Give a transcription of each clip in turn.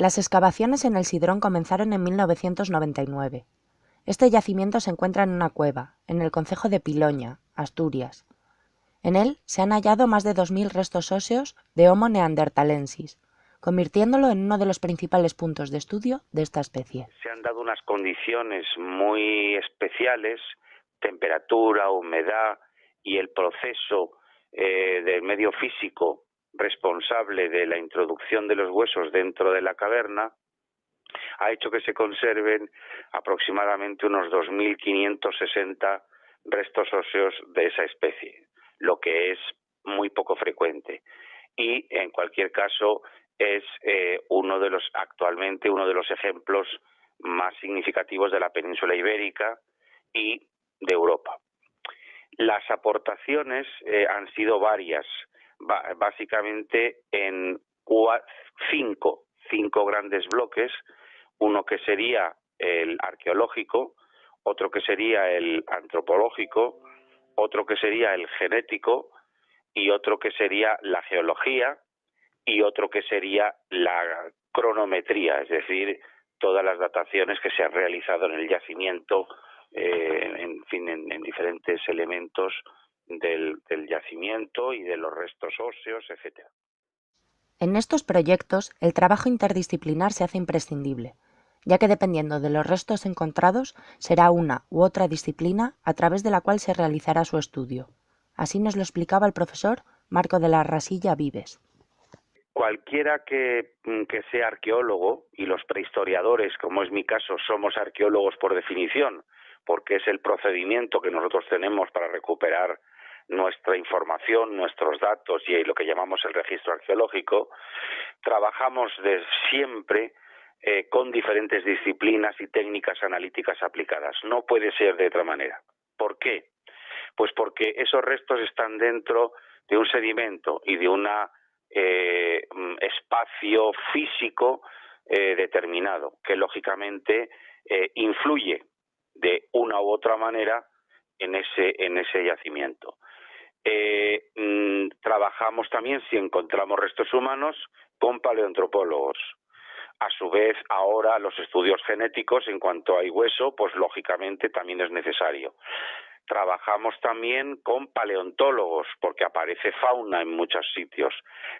Las excavaciones en el Sidrón comenzaron en 1999. Este yacimiento se encuentra en una cueva, en el concejo de Piloña, Asturias. En él se han hallado más de 2000 restos óseos de Homo neanderthalensis, convirtiéndolo en uno de los principales puntos de estudio de esta especie. Se han dado unas condiciones muy especiales, temperatura, humedad y el proceso del medio físico responsable de la introducción de los huesos dentro de la caverna ha hecho que se conserven aproximadamente unos 2560 restos óseos de esa especie, lo que es muy poco frecuente. Y en cualquier caso es actualmente uno de los ejemplos más significativos de la península ibérica y de Europa. Las aportaciones han sido varias, básicamente en cinco grandes bloques, uno que sería el arqueológico, otro que sería el antropológico, otro que sería el genético y otro que sería la geología y otro que sería la cronometría, es decir, todas las dataciones que se han realizado en el yacimiento, en diferentes elementos del yacimiento y de los restos óseos, etcétera. En estos proyectos, el trabajo interdisciplinar se hace imprescindible, ya que dependiendo de los restos encontrados, será una u otra disciplina a través de la cual se realizará su estudio. Así nos lo explicaba el profesor Marco de la Rasilla Vives. Cualquiera que sea arqueólogo, y los prehistoriadores, como es mi caso, somos arqueólogos por definición, porque es el procedimiento que nosotros tenemos para recuperar nuestra información, nuestros datos y lo que llamamos el registro arqueológico, trabajamos desde siempre con diferentes disciplinas y técnicas analíticas aplicadas. No puede ser de otra manera. ¿Por qué? Pues porque esos restos están dentro de un sedimento y de un espacio físico determinado, que lógicamente influye de una u otra manera en ese yacimiento. Trabajamos también, si encontramos restos humanos, con paleoantropólogos. A su vez, ahora los estudios genéticos, en cuanto hay hueso, pues lógicamente también es necesario. Trabajamos también con paleontólogos, porque aparece fauna en muchos sitios.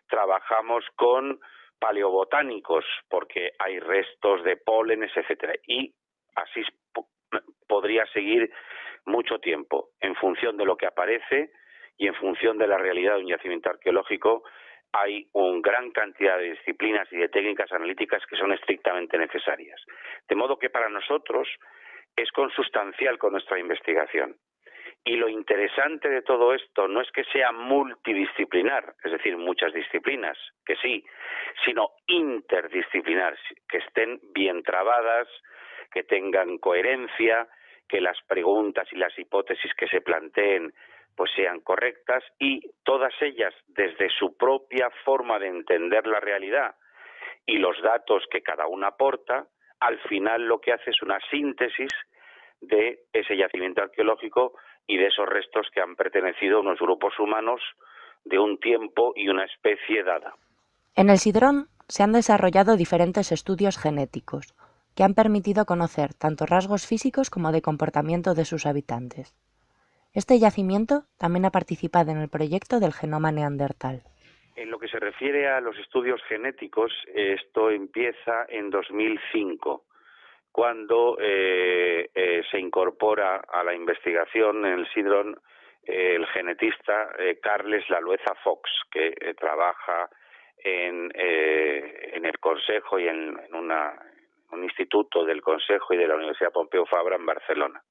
Trabajamos con paleobotánicos, porque hay restos de pólenes, etcétera. Y así podría seguir mucho tiempo, en función de lo que aparece y en función de la realidad de un yacimiento arqueológico. Hay una gran cantidad de disciplinas y de técnicas analíticas que son estrictamente necesarias. De modo que para nosotros es consustancial con nuestra investigación. Y lo interesante de todo esto no es que sea multidisciplinar, es decir, muchas disciplinas, que sí, sino interdisciplinar, que estén bien trabadas, que tengan coherencia, que las preguntas y las hipótesis que se planteen pues sean correctas, y todas ellas, desde su propia forma de entender la realidad y los datos que cada una aporta, al final lo que hace es una síntesis de ese yacimiento arqueológico y de esos restos que han pertenecido a unos grupos humanos de un tiempo y una especie dada. En el Sidrón se han desarrollado diferentes estudios genéticos que han permitido conocer tanto rasgos físicos como de comportamiento de sus habitantes. Este yacimiento también ha participado en el proyecto del genoma neandertal. En lo que se refiere a los estudios genéticos, esto empieza en 2005, cuando se incorpora a la investigación en el Sidrón el genetista Carles Lalueza Fox, que trabaja en el Consejo y en un instituto del Consejo y de la Universidad Pompeu Fabra en Barcelona.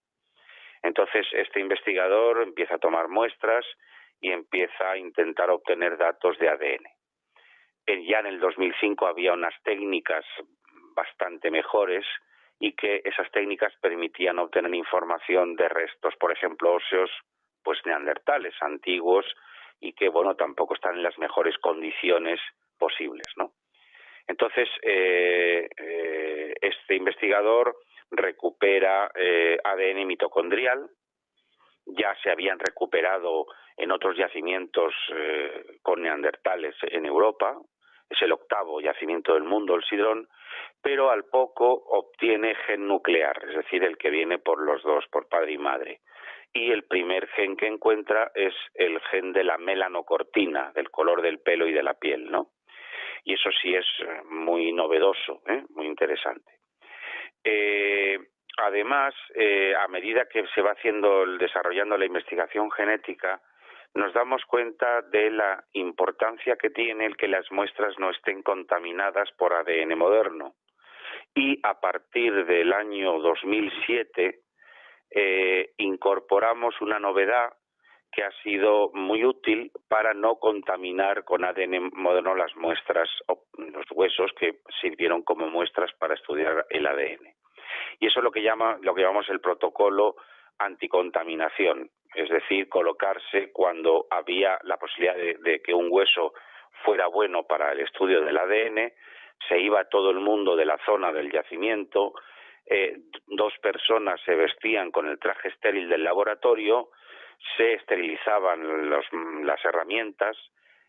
Entonces, este investigador empieza a tomar muestras y empieza a intentar obtener datos de ADN. Ya en el 2005 había unas técnicas bastante mejores y que esas técnicas permitían obtener información de restos, por ejemplo, óseos, pues neandertales, antiguos, y que, bueno, tampoco están en las mejores condiciones posibles, ¿no? Entonces, este investigador recupera ADN mitocondrial. Ya se habían recuperado en otros yacimientos con neandertales en Europa, es el octavo yacimiento del mundo, el Sidrón, pero al poco obtiene gen nuclear, es decir, el que viene por los dos, por padre y madre. Y el primer gen que encuentra es el gen de la melanocortina, del color del pelo y de la piel, ¿no? Y eso sí es muy novedoso, muy interesante. Además, a medida que se va desarrollando la investigación genética, nos damos cuenta de la importancia que tiene el que las muestras no estén contaminadas por ADN moderno. Y a partir del año 2007 incorporamos una novedad que ha sido muy útil para no contaminar con ADN moderno las muestras, los huesos que sirvieron como muestras para estudiar el ADN. Y eso es lo que llamamos el protocolo anticontaminación, es decir, colocarse cuando había la posibilidad de que un hueso fuera bueno para el estudio del ADN, se iba todo el mundo de la zona del yacimiento, 2 personas se vestían con el traje estéril del laboratorio, se esterilizaban las herramientas,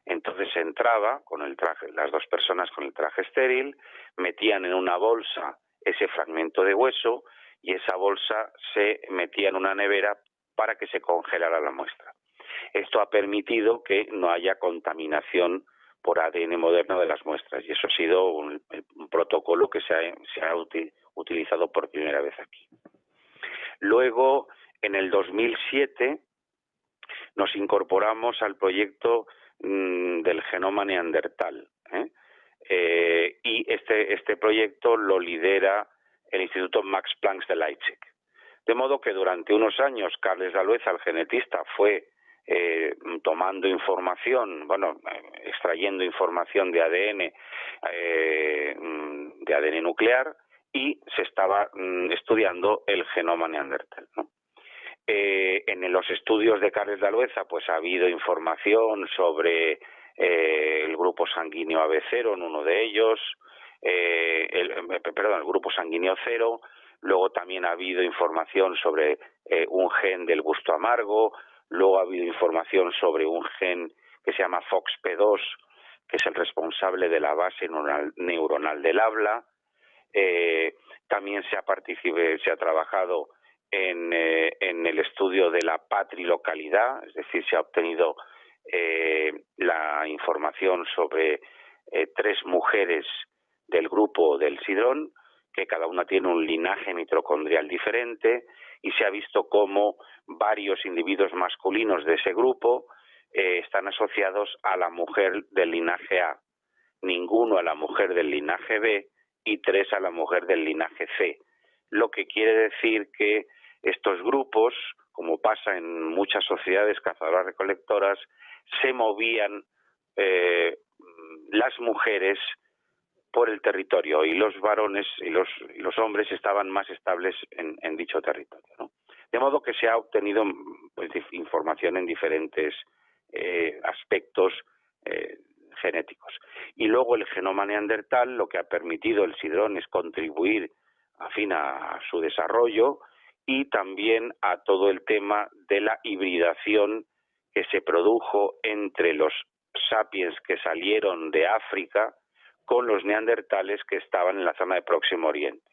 entonces se entraba con el traje, las 2 personas con el traje estéril, metían en una bolsa ese fragmento de hueso y esa bolsa se metía en una nevera para que se congelara la muestra. Esto ha permitido que no haya contaminación por ADN moderno de las muestras y eso ha sido un protocolo que se ha utilizado por primera vez aquí. Luego, en el 2007, nos incorporamos al proyecto del genoma neandertal, y este proyecto lo lidera el Instituto Max Planck de Leipzig. De modo que durante unos años Carles Lalueza, el genetista, fue tomando información, extrayendo información de ADN nuclear, y se estaba estudiando el genoma neandertal, ¿no? En los estudios de Carles Lalueza pues ha habido información sobre el grupo sanguíneo AB0 en uno de ellos, el grupo sanguíneo 0, luego también ha habido información sobre un gen del gusto amargo, luego ha habido información sobre un gen que se llama FOXP2, que es el responsable de la base neuronal del habla. También se ha trabajado en el estudio de la patrilocalidad, es decir, se ha obtenido la información sobre 3 mujeres del grupo del Sidrón, que cada una tiene un linaje mitocondrial diferente, y se ha visto cómo varios individuos masculinos de ese grupo están asociados a la mujer del linaje A, ninguno a la mujer del linaje B y 3 a la mujer del linaje C, lo que quiere decir que estos grupos, como pasa en muchas sociedades cazadoras-recolectoras, se movían las mujeres por el territorio y los varones y los hombres estaban más estables en dicho territorio, ¿no? De modo que se ha obtenido información en diferentes aspectos genéticos. Y luego el genoma neandertal, lo que ha permitido el Sidrón es contribuir a su desarrollo y también a todo el tema de la hibridación que se produjo entre los sapiens que salieron de África con los neandertales que estaban en la zona de Próximo Oriente.